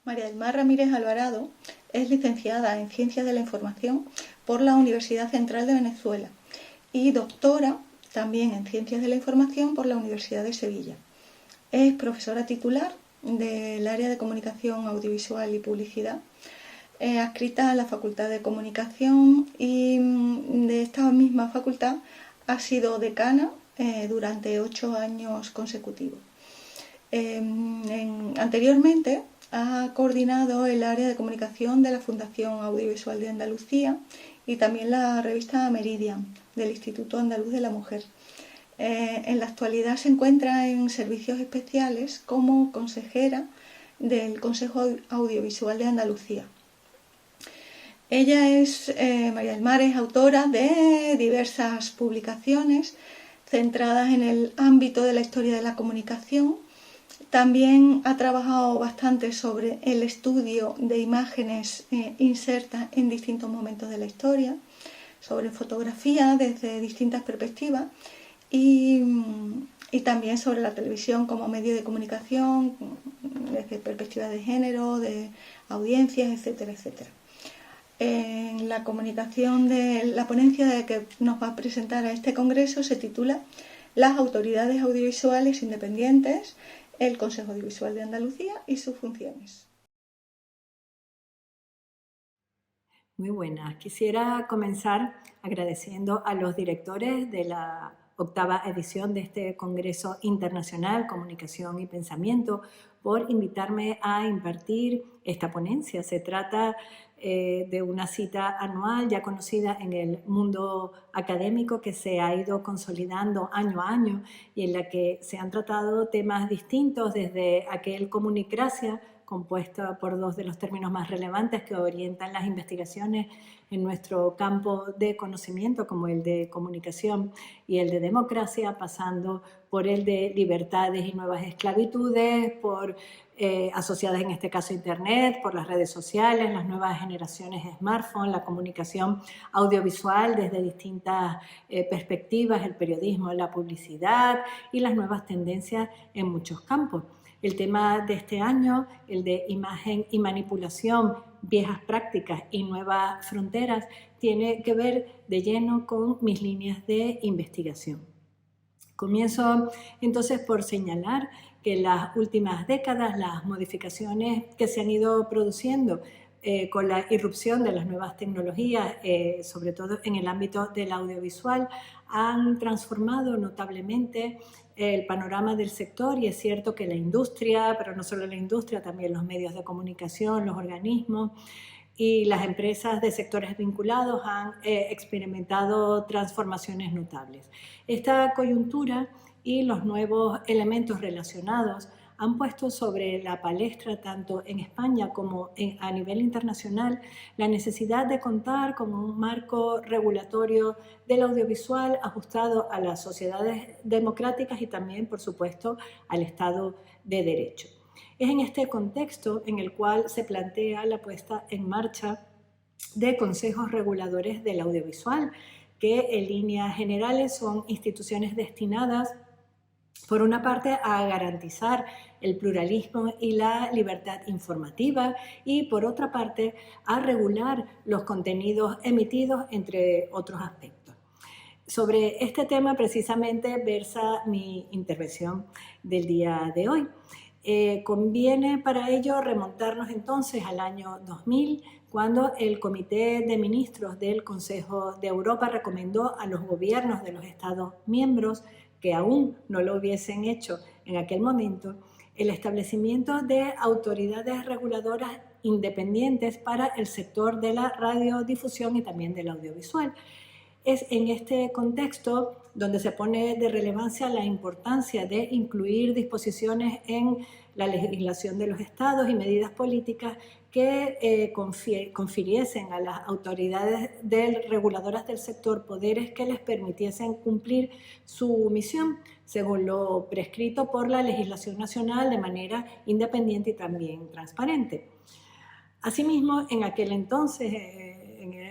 María del Mar Ramírez Alvarado es licenciada en Ciencias de la Información por la Universidad Central de Venezuela y doctora también en Ciencias de la Información por la Universidad de Sevilla. Es profesora titular del área de Comunicación Audiovisual y Publicidad, adscrita a la Facultad de Comunicación, y de esta misma facultad ha sido decana durante 8 años consecutivos. Anteriormente ha coordinado el área de comunicación de la Fundación Audiovisual de Andalucía y también la revista Meridian del Instituto Andaluz de la Mujer. En la actualidad se encuentra en servicios especiales como consejera del Consejo Audiovisual de Andalucía. María del Mar es autora de diversas publicaciones centradas en el ámbito de la historia de la comunicación. También ha trabajado bastante sobre el estudio de imágenes insertas en distintos momentos de la historia, sobre fotografía desde distintas perspectivas y también sobre la televisión como medio de comunicación desde perspectivas de género, de audiencias, etcétera, etcétera. En la comunicación de la ponencia que nos va a presentar a este congreso se titula Las autoridades audiovisuales independientes, el Consejo Audiovisual de Andalucía y sus funciones. Muy buenas. Quisiera comenzar agradeciendo a los directores de la 8ª edición de este Congreso Internacional Comunicación y Pensamiento por invitarme a impartir esta ponencia. Se trata de una cita anual ya conocida en el mundo académico, que se ha ido consolidando año a año y en la que se han tratado temas distintos, desde aquel Comunicracia, compuesta por 2 de los términos más relevantes que orientan las investigaciones en nuestro campo de conocimiento, como el de comunicación y el de democracia, pasando por el de libertades y nuevas esclavitudes, por asociadas en este caso a Internet, por las redes sociales, las nuevas generaciones de smartphone, la comunicación audiovisual desde distintas perspectivas, el periodismo, la publicidad y las nuevas tendencias en muchos campos. El tema de este año, el de imagen y manipulación, viejas prácticas y nuevas fronteras, tiene que ver de lleno con mis líneas de investigación. Comienzo entonces por señalar que en las últimas décadas las modificaciones que se han ido produciendo con la irrupción de las nuevas tecnologías, sobre todo en el ámbito del audiovisual, han transformado notablemente el panorama del sector, y es cierto que la industria, pero no solo la industria, también los medios de comunicación, los organismos y las empresas de sectores vinculados han experimentado transformaciones notables. Esta coyuntura y los nuevos elementos relacionados han puesto sobre la palestra, tanto en España como a nivel internacional, la necesidad de contar con un marco regulatorio del audiovisual ajustado a las sociedades democráticas y también, por supuesto, al Estado de Derecho. Es en este contexto en el cual se plantea la puesta en marcha de consejos reguladores del audiovisual, que en líneas generales son instituciones destinadas, por una parte, a garantizar el pluralismo y la libertad informativa, y por otra parte, a regular los contenidos emitidos, entre otros aspectos. Sobre este tema precisamente versa mi intervención del día de hoy. Conviene para ello remontarnos entonces al año 2000, cuando el Comité de Ministros del Consejo de Europa recomendó a los gobiernos de los Estados miembros, que aún no lo hubiesen hecho en aquel momento, el establecimiento de autoridades reguladoras independientes para el sector de la radiodifusión y también del audiovisual. Es en este contexto donde se pone de relevancia la importancia de incluir disposiciones en la legislación de los estados y medidas políticas que confiriesen a las autoridades reguladoras del sector poderes que les permitiesen cumplir su misión según lo prescrito por la legislación nacional de manera independiente y también transparente. Asimismo, en aquel entonces,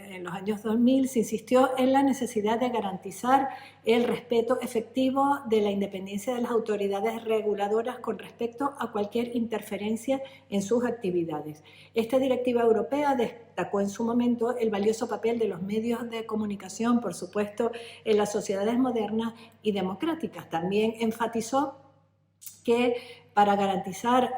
en los años 2000 se insistió en la necesidad de garantizar el respeto efectivo de la independencia de las autoridades reguladoras con respecto a cualquier interferencia en sus actividades. Esta directiva europea destacó en su momento el valioso papel de los medios de comunicación, por supuesto, en las sociedades modernas y democráticas. También enfatizó que para garantizar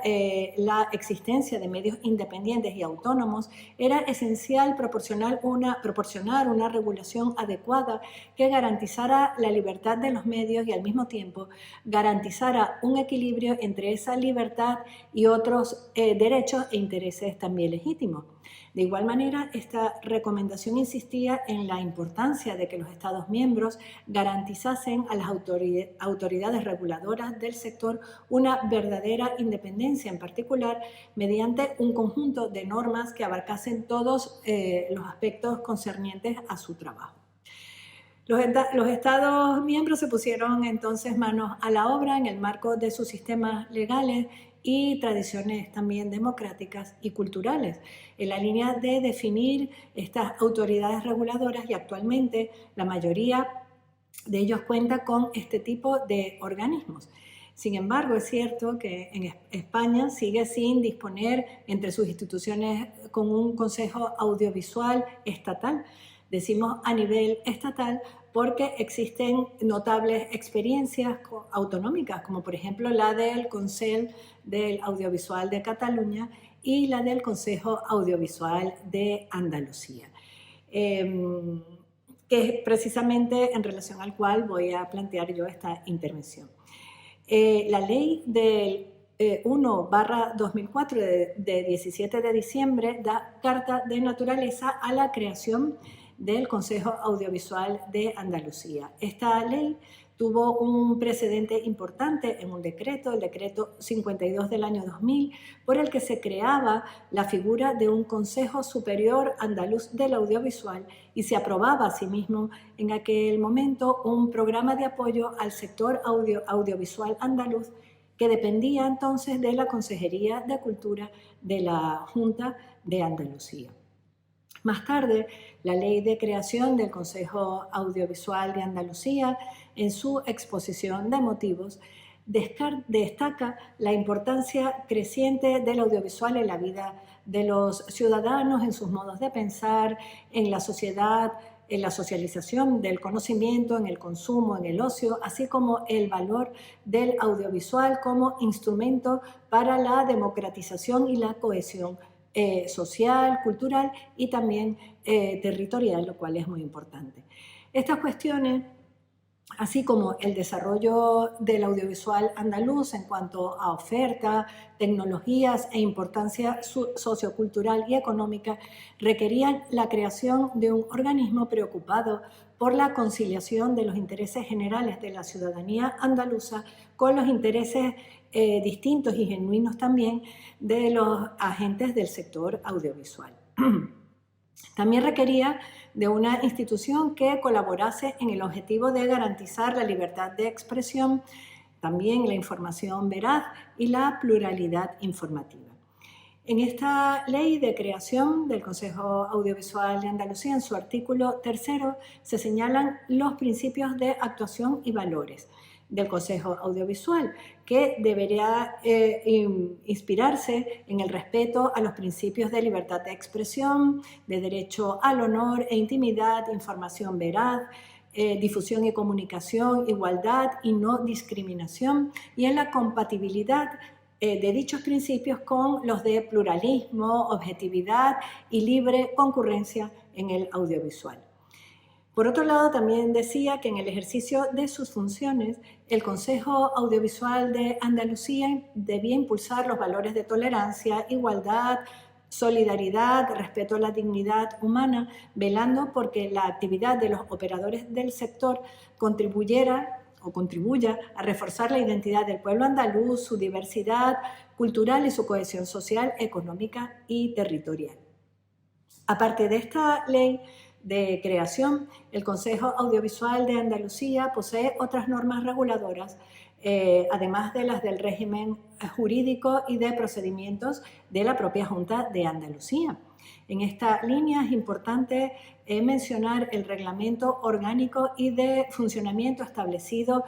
la existencia de medios independientes y autónomos era esencial proporcionar una regulación adecuada que garantizara la libertad de los medios y al mismo tiempo garantizara un equilibrio entre esa libertad y otros derechos e intereses también legítimos. De igual manera, esta recomendación insistía en la importancia de que los Estados miembros garantizasen a las autoridades reguladoras del sector una verdadera independencia, en particular mediante un conjunto de normas que abarcasen todos los aspectos concernientes a su trabajo. Los Estados miembros se pusieron entonces manos a la obra en el marco de sus sistemas legales y tradiciones también democráticas y culturales, en la línea de definir estas autoridades reguladoras, y actualmente la mayoría de ellos cuenta con este tipo de organismos. Sin embargo, es cierto que en España sigue sin disponer entre sus instituciones con un consejo audiovisual estatal. Decimos a nivel estatal porque existen notables experiencias autonómicas, como por ejemplo la del Consell del Audiovisual de Cataluña y la del Consejo Audiovisual de Andalucía, que es precisamente en relación al cual voy a plantear yo esta intervención. La ley del 1/2004 de 17 de diciembre da carta de naturaleza a la creación del Consejo Audiovisual de Andalucía. Esta ley tuvo un precedente importante en un decreto, el decreto 52 del año 2000, por el que se creaba la figura de un Consejo Superior Andaluz del Audiovisual y se aprobaba asimismo en aquel momento un programa de apoyo al sector audiovisual andaluz que dependía entonces de la Consejería de Cultura de la Junta de Andalucía. Más tarde, la Ley de Creación del Consejo Audiovisual de Andalucía, en su exposición de motivos, destaca la importancia creciente del audiovisual en la vida de los ciudadanos, en sus modos de pensar, en la sociedad, en la socialización del conocimiento, en el consumo, en el ocio, así como el valor del audiovisual como instrumento para la democratización y la cohesión social, cultural y también territorial, lo cual es muy importante. Estas cuestiones, así como el desarrollo del audiovisual andaluz en cuanto a oferta, tecnologías e importancia sociocultural y económica, requerían la creación de un organismo preocupado por la conciliación de los intereses generales de la ciudadanía andaluza con los intereses distintos y genuinos también de los agentes del sector audiovisual. También requería de una institución que colaborase en el objetivo de garantizar la libertad de expresión, también la información veraz y la pluralidad informativa. En esta ley de creación del Consejo Audiovisual de Andalucía, en su artículo 3, se señalan los principios de actuación y valores del Consejo Audiovisual, que debería inspirarse en el respeto a los principios de libertad de expresión, de derecho al honor e intimidad, información veraz, difusión y comunicación, igualdad y no discriminación, y en la compatibilidad de dichos principios con los de pluralismo, objetividad y libre concurrencia en el audiovisual. Por otro lado, también decía que en el ejercicio de sus funciones, el Consejo Audiovisual de Andalucía debía impulsar los valores de tolerancia, igualdad, solidaridad, respeto a la dignidad humana, velando porque la actividad de los operadores del sector contribuya a reforzar la identidad del pueblo andaluz, su diversidad cultural y su cohesión social, económica y territorial. Aparte de esta ley de creación, el Consejo Audiovisual de Andalucía posee otras normas reguladoras además de las del régimen jurídico y de procedimientos de la propia Junta de Andalucía. En esta línea es importante mencionar el reglamento orgánico y de funcionamiento establecido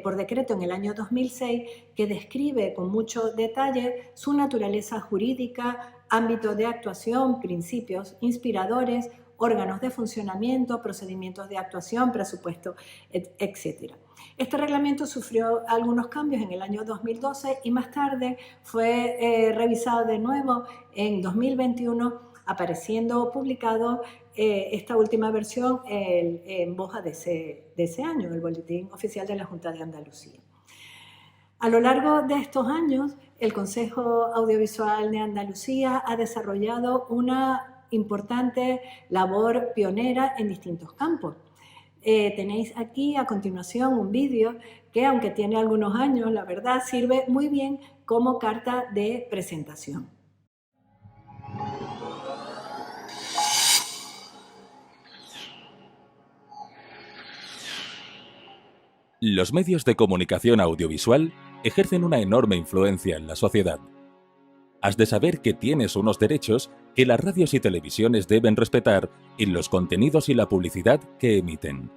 por decreto en el año 2006, que describe con mucho detalle su naturaleza jurídica, ámbito de actuación, principios inspiradores, órganos de funcionamiento, procedimientos de actuación, presupuesto, etc. Este reglamento sufrió algunos cambios en el año 2012 y más tarde fue revisado de nuevo en 2021, apareciendo publicado esta última versión en Boja de ese año, el Boletín Oficial de la Junta de Andalucía. A lo largo de estos años, el Consejo Audiovisual de Andalucía ha desarrollado una importante labor pionera en distintos campos. Tenéis aquí a continuación un vídeo que, aunque tiene algunos años, la verdad sirve muy bien como carta de presentación. Los medios de comunicación audiovisual ejercen una enorme influencia en la sociedad. Has de saber que tienes unos derechos que las radios y televisiones deben respetar en los contenidos y la publicidad que emiten.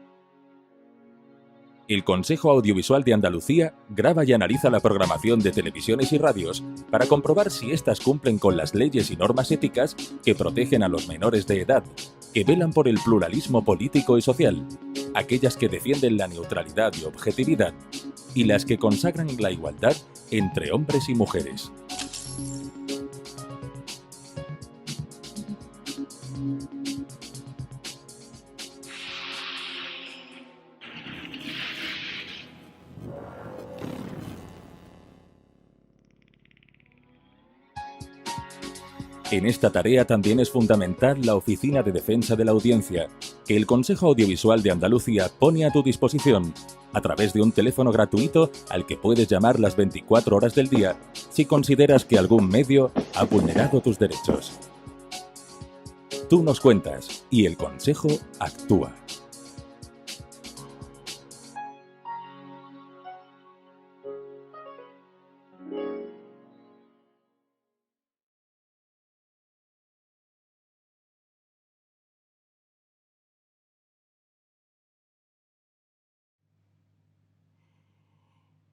El Consejo Audiovisual de Andalucía graba y analiza la programación de televisiones y radios para comprobar si éstas cumplen con las leyes y normas éticas que protegen a los menores de edad, que velan por el pluralismo político y social, aquellas que defienden la neutralidad y objetividad, y las que consagran la igualdad entre hombres y mujeres. En esta tarea también es fundamental la Oficina de Defensa de la Audiencia, que el Consejo Audiovisual de Andalucía pone a tu disposición a través de un teléfono gratuito al que puedes llamar las 24 horas del día si consideras que algún medio ha vulnerado tus derechos. Tú nos cuentas y el Consejo actúa.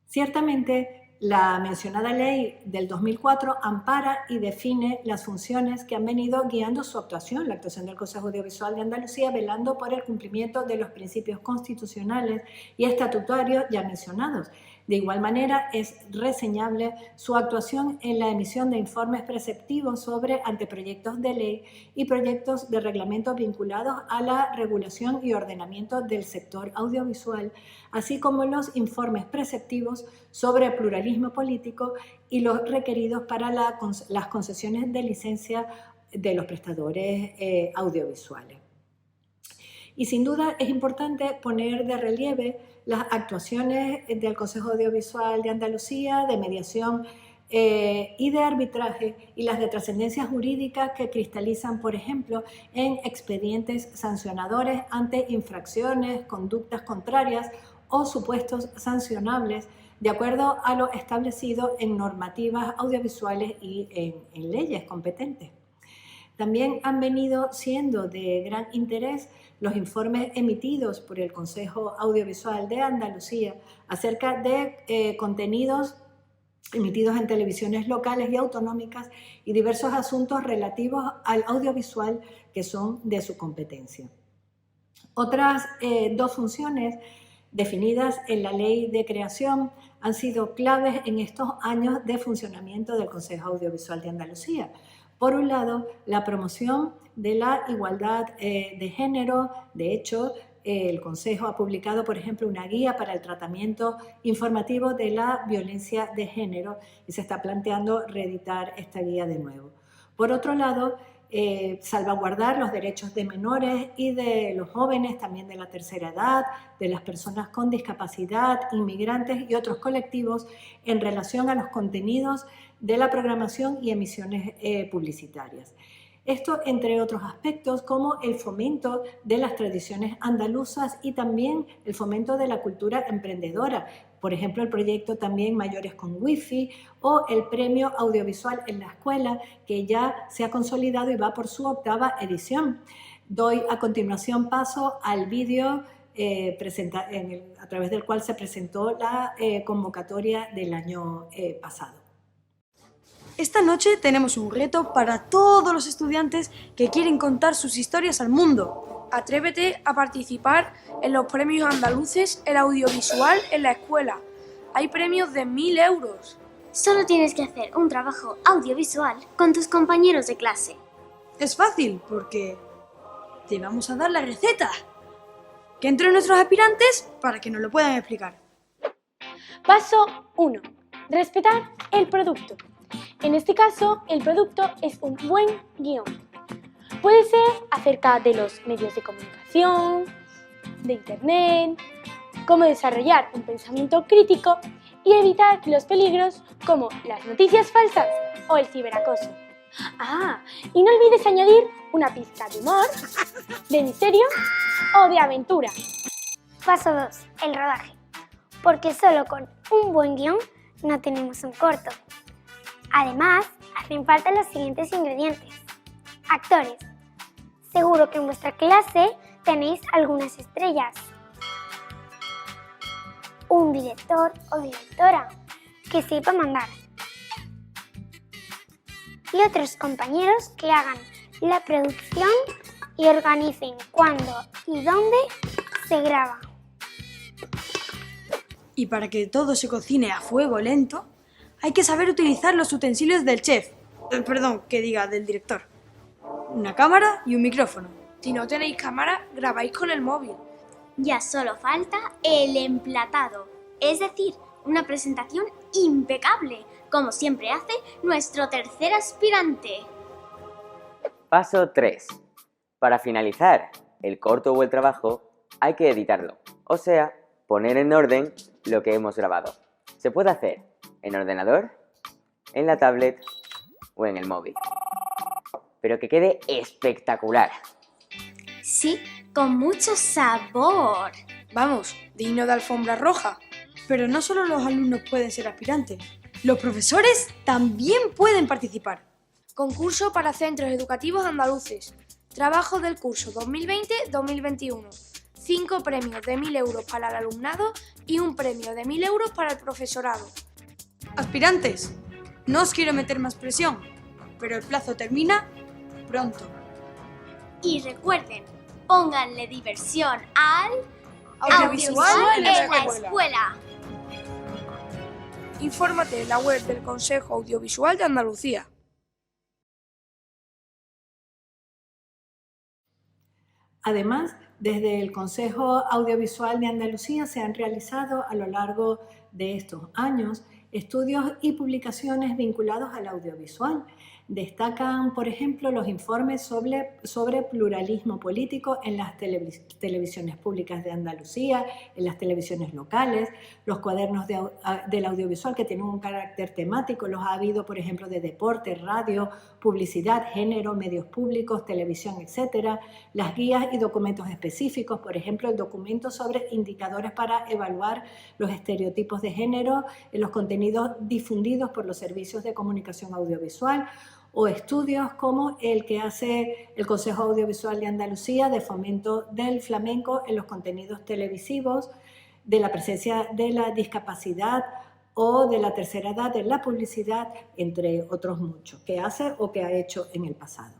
Ciertamente, la mencionada ley del 2004 ampara y define las funciones que han venido guiando su actuación, la actuación del Consejo Audiovisual de Andalucía, velando por el cumplimiento de los principios constitucionales y estatutarios ya mencionados. De igual manera, es reseñable su actuación en la emisión de informes preceptivos sobre anteproyectos de ley y proyectos de reglamento vinculados a la regulación y ordenamiento del sector audiovisual, así como los informes preceptivos sobre pluralismo político y los requeridos para las concesiones de licencia de los prestadores audiovisuales. Y sin duda es importante poner de relieve las actuaciones del Consejo Audiovisual de Andalucía, de mediación y de arbitraje, y las de trascendencia jurídica que cristalizan, por ejemplo, en expedientes sancionadores ante infracciones, conductas contrarias o supuestos sancionables, de acuerdo a lo establecido en normativas audiovisuales y en leyes competentes. También han venido siendo de gran interés los informes emitidos por el Consejo Audiovisual de Andalucía acerca de contenidos emitidos en televisiones locales y autonómicas y diversos asuntos relativos al audiovisual que son de su competencia. Otras dos funciones definidas en la Ley de Creación han sido claves en estos años de funcionamiento del Consejo Audiovisual de Andalucía. Por un lado, la promoción de la igualdad de género. De hecho, el Consejo ha publicado, por ejemplo, una guía para el tratamiento informativo de la violencia de género y se está planteando reeditar esta guía de nuevo. Por otro lado, salvaguardar los derechos de menores y de los jóvenes, también de la tercera edad, de las personas con discapacidad, inmigrantes y otros colectivos en relación a los contenidos de la programación y emisiones publicitarias. Esto, entre otros aspectos, como el fomento de las tradiciones andaluzas y también el fomento de la cultura emprendedora, Por ejemplo, el proyecto también Mayores con Wi-Fi o el premio audiovisual en la escuela, que ya se ha consolidado y va por su 8ª edición. Doy a continuación paso al vídeo a través del cual se presentó la convocatoria del año pasado. Esta noche tenemos un reto para todos los estudiantes que quieren contar sus historias al mundo. Atrévete a participar en los premios andaluces El audiovisual en la escuela. Hay premios de 1.000 euros. Solo tienes que hacer un trabajo audiovisual con tus compañeros de clase. Es fácil porque te vamos a dar la receta. Que entren nuestros aspirantes para que nos lo puedan explicar. Paso 1. Respetar el producto. En este caso, el producto es un buen guión. Puede ser acerca de los medios de comunicación, de internet, cómo desarrollar un pensamiento crítico y evitar los peligros como las noticias falsas o el ciberacoso. Y no olvides añadir una pizca de humor, de misterio o de aventura. Paso 2. El rodaje. Porque solo con un buen guión no tenemos un corto. Además, hacen falta los siguientes ingredientes. Actores. Seguro que en vuestra clase tenéis algunas estrellas. Un director o directora que sepa mandar. Y otros compañeros que hagan la producción y organicen cuándo y dónde se graba. Y para que todo se cocine a fuego lento, hay que saber utilizar los utensilios del chef. Del director. Una cámara y un micrófono. Si no tenéis cámara, grabáis con el móvil. Ya solo falta el emplatado, es decir, una presentación impecable, como siempre hace nuestro tercer aspirante. Paso 3. Para finalizar el corto o el trabajo, hay que editarlo, o sea, poner en orden lo que hemos grabado. Se puede hacer en ordenador, en la tablet o en el móvil. Pero que quede espectacular. Sí, con mucho sabor. Vamos, digno de alfombra roja. Pero no solo los alumnos pueden ser aspirantes, los profesores también pueden participar. Concurso para centros educativos andaluces. Trabajo del curso 2020-2021. 5 premios de 1.000 euros para el alumnado y un premio de 1.000 euros para el profesorado. Aspirantes, no os quiero meter más presión, pero el plazo termina pronto. Y recuerden, pónganle diversión al audiovisual en la escuela. Infórmate en la web del Consejo Audiovisual de Andalucía. Además, desde el Consejo Audiovisual de Andalucía se han realizado a lo largo de estos años estudios y publicaciones vinculados al audiovisual. Destacan, por ejemplo, los informes sobre pluralismo político en las televisiones públicas de Andalucía, en las televisiones locales, los cuadernos del audiovisual que tienen un carácter temático, los ha habido, por ejemplo, de deporte, radio, publicidad, género, medios públicos, televisión, etc. Las guías y documentos específicos, por ejemplo, el documento sobre indicadores para evaluar los estereotipos de género en los contenidos difundidos por los servicios de comunicación audiovisual, o estudios como el que hace el Consejo Audiovisual de Andalucía de fomento del flamenco en los contenidos televisivos, de la presencia de la discapacidad o de la tercera edad en la publicidad, entre otros muchos, que hace o que ha hecho en el pasado.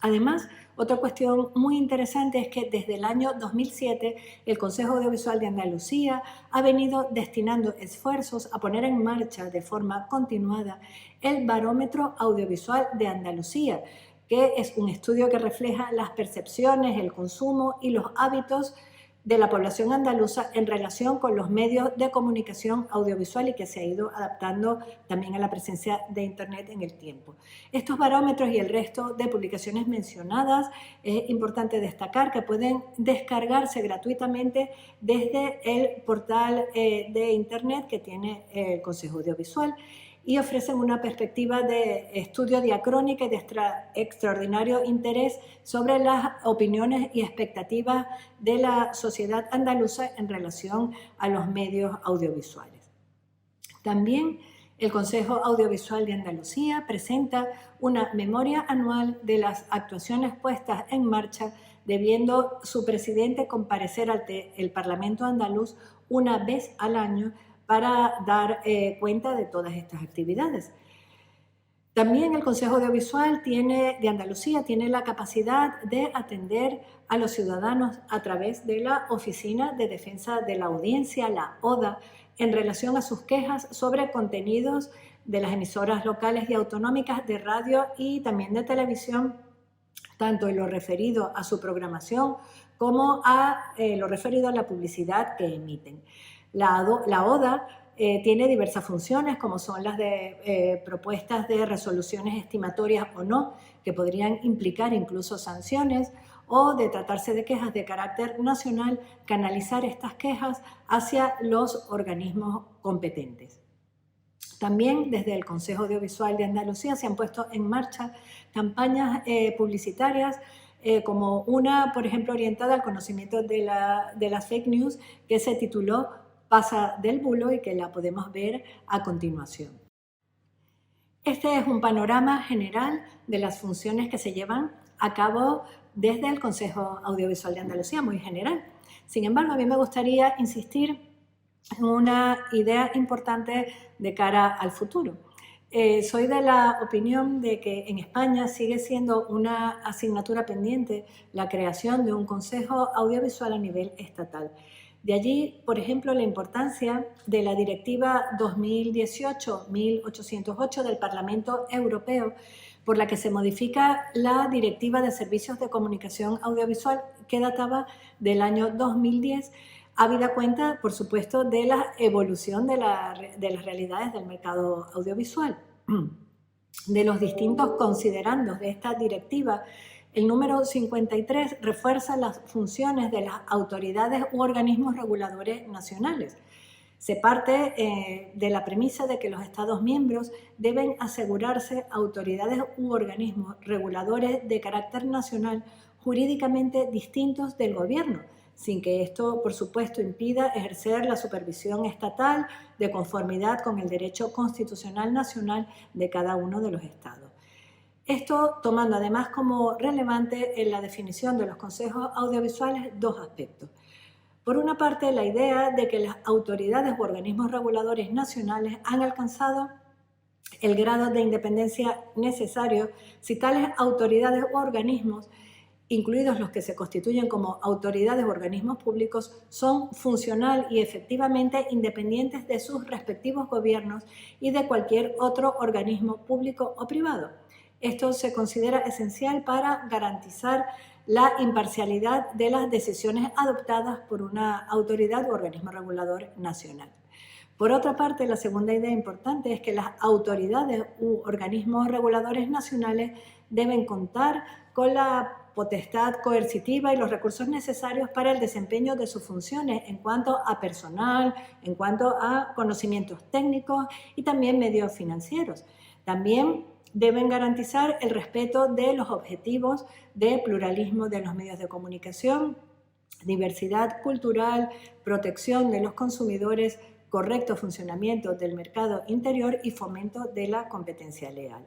Además, otra cuestión muy interesante es que desde el año 2007 el Consejo Audiovisual de Andalucía ha venido destinando esfuerzos a poner en marcha de forma continuada el Barómetro Audiovisual de Andalucía, que es un estudio que refleja las percepciones, el consumo y los hábitos de la población andaluza en relación con los medios de comunicación audiovisual y que se ha ido adaptando también a la presencia de Internet en el tiempo. Estos barómetros y el resto de publicaciones mencionadas es importante destacar que pueden descargarse gratuitamente desde el portal de Internet que tiene el Consejo Audiovisual y ofrecen una perspectiva de estudio diacrónica y de extraordinario interés sobre las opiniones y expectativas de la sociedad andaluza en relación a los medios audiovisuales. También el Consejo Audiovisual de Andalucía presenta una memoria anual de las actuaciones puestas en marcha, debiendo su presidente comparecer ante el Parlamento andaluz una vez al año para dar cuenta de todas estas actividades. También el Consejo Audiovisual de Andalucía tiene la capacidad de atender a los ciudadanos a través de la Oficina de Defensa de la Audiencia, la ODA, en relación a sus quejas sobre contenidos de las emisoras locales y autonómicas de radio y también de televisión, tanto en lo referido a su programación como a lo referido a la publicidad que emiten. La ODA tiene diversas funciones, como son las de propuestas de resoluciones estimatorias o no, que podrían implicar incluso sanciones, o de tratarse de quejas de carácter nacional, canalizar estas quejas hacia los organismos competentes. También desde el Consejo Audiovisual de Andalucía se han puesto en marcha campañas publicitarias, como una, por ejemplo, orientada al conocimiento de las fake news, que se tituló Pasa del bulo y que la podemos ver a continuación. Este es un panorama general de las funciones que se llevan a cabo desde el Consejo Audiovisual de Andalucía, muy general. Sin embargo, a mí me gustaría insistir en una idea importante de cara al futuro. Soy de la opinión de que en España sigue siendo una asignatura pendiente la creación de un Consejo Audiovisual a nivel estatal. De allí, por ejemplo, la importancia de la Directiva 2018-1808 del Parlamento Europeo, por la que se modifica la Directiva de Servicios de Comunicación Audiovisual, que databa del año 2010, habida cuenta, por supuesto, de la evolución de las realidades del mercado audiovisual. De los distintos considerandos de esta directiva, el número 53 refuerza las funciones de las autoridades u organismos reguladores nacionales. Se parte de la premisa de que los Estados miembros deben asegurarse autoridades u organismos reguladores de carácter nacional jurídicamente distintos del gobierno, sin que esto, por supuesto, impida ejercer la supervisión estatal de conformidad con el derecho constitucional nacional de cada uno de los estados. Esto tomando además como relevante en la definición de los consejos audiovisuales dos aspectos. Por una parte, la idea de que las autoridades u organismos reguladores nacionales han alcanzado el grado de independencia necesario si tales autoridades u organismos, incluidos los que se constituyen como autoridades u organismos públicos, son funcional y efectivamente independientes de sus respectivos gobiernos y de cualquier otro organismo público o privado. Esto se considera esencial para garantizar la imparcialidad de las decisiones adoptadas por una autoridad u organismo regulador nacional. Por otra parte, la segunda idea importante es que las autoridades u organismos reguladores nacionales deben contar con la potestad coercitiva y los recursos necesarios para el desempeño de sus funciones en cuanto a personal, en cuanto a conocimientos técnicos y también medios financieros. También deben garantizar el respeto de los objetivos de pluralismo de los medios de comunicación, diversidad cultural, protección de los consumidores, correcto funcionamiento del mercado interior y fomento de la competencia leal.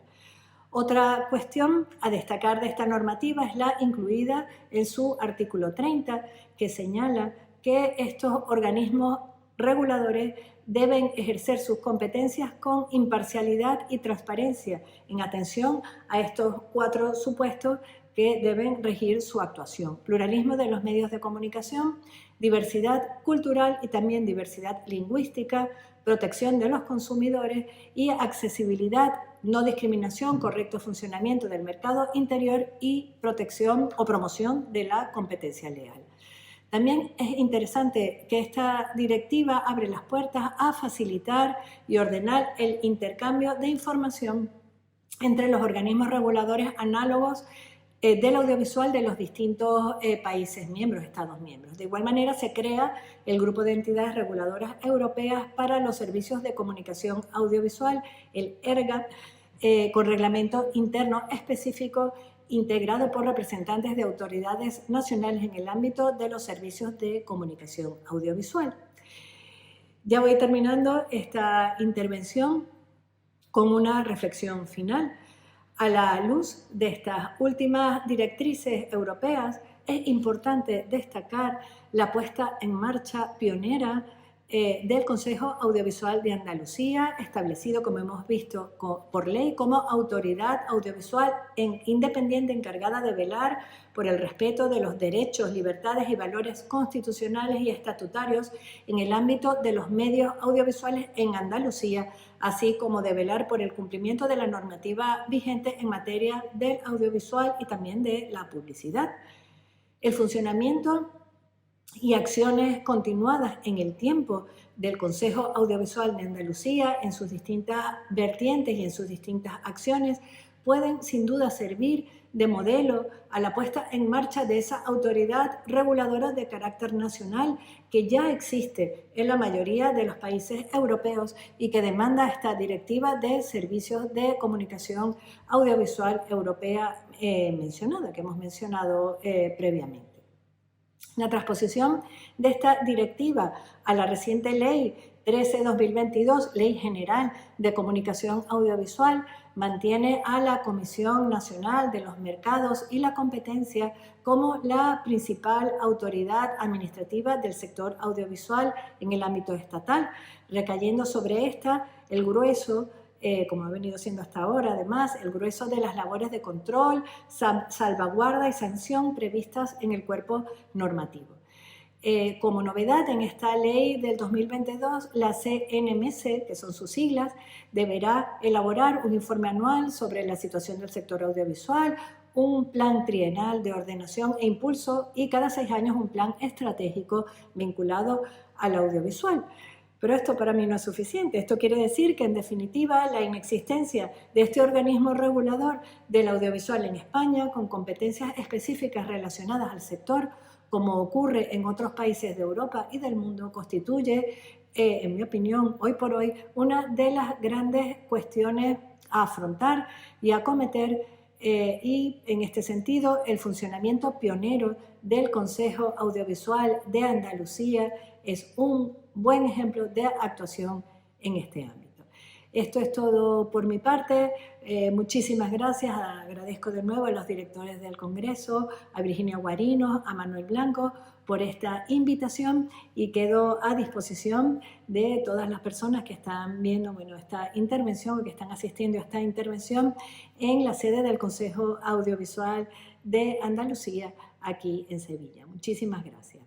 Otra cuestión a destacar de esta normativa es la incluida en su artículo 30, que señala que estos organismos reguladores deben ejercer sus competencias con imparcialidad y transparencia, en atención a estos 4 supuestos que deben regir su actuación: pluralismo de los medios de comunicación, diversidad cultural y también diversidad lingüística, protección de los consumidores y accesibilidad, no discriminación, correcto funcionamiento del mercado interior y protección o promoción de la competencia leal. También es interesante que esta directiva abre las puertas a facilitar y ordenar el intercambio de información entre los organismos reguladores análogos del audiovisual de los distintos países miembros, Estados miembros. De igual manera, se crea el Grupo de Entidades Reguladoras Europeas para los Servicios de Comunicación Audiovisual, el ERGA, con reglamento interno específico integrado por representantes de autoridades nacionales en el ámbito de los servicios de comunicación audiovisual. Ya voy terminando esta intervención con una reflexión final. A la luz de estas últimas directrices europeas, es importante destacar la puesta en marcha pionera del Consejo Audiovisual de Andalucía, establecido, como hemos visto, por ley como autoridad audiovisual independiente encargada de velar por el respeto de los derechos, libertades y valores constitucionales y estatutarios en el ámbito de los medios audiovisuales en Andalucía, así como de velar por el cumplimiento de la normativa vigente en materia del audiovisual y también de la publicidad. El funcionamiento y acciones continuadas en el tiempo del Consejo Audiovisual de Andalucía en sus distintas vertientes y en sus distintas acciones pueden sin duda servir de modelo a la puesta en marcha de esa autoridad reguladora de carácter nacional que ya existe en la mayoría de los países europeos y que demanda esta directiva de servicios de comunicación audiovisual europea mencionada, que hemos mencionado previamente. La transposición de esta directiva a la reciente Ley 13/2022, Ley General de Comunicación Audiovisual, mantiene a la Comisión Nacional de los Mercados y la Competencia como la principal autoridad administrativa del sector audiovisual en el ámbito estatal, recayendo sobre esta el grueso, como ha venido siendo hasta ahora, además, el grueso de las labores de control, salvaguarda y sanción previstas en el cuerpo normativo. Como novedad en esta ley del 2022, la CNMC, que son sus siglas, deberá elaborar un informe anual sobre la situación del sector audiovisual, un plan trienal de ordenación e impulso y cada 6 años un plan estratégico vinculado al audiovisual. Pero esto para mí no es suficiente. Esto quiere decir que, en definitiva, la inexistencia de este organismo regulador del audiovisual en España, con competencias específicas relacionadas al sector, como ocurre en otros países de Europa y del mundo, constituye, en mi opinión, hoy por hoy, una de las grandes cuestiones a afrontar y a acometer, y en este sentido el funcionamiento pionero del Consejo Audiovisual de Andalucía es un buen ejemplo de actuación en este ámbito. Esto es todo por mi parte. Muchísimas gracias. Agradezco de nuevo a los directores del Congreso, a Virginia Guarino, a Manuel Blanco, por esta invitación y quedo a disposición de todas las personas que están viendo esta intervención o que están asistiendo a esta intervención en la sede del Consejo Audiovisual de Andalucía, aquí en Sevilla. Muchísimas gracias.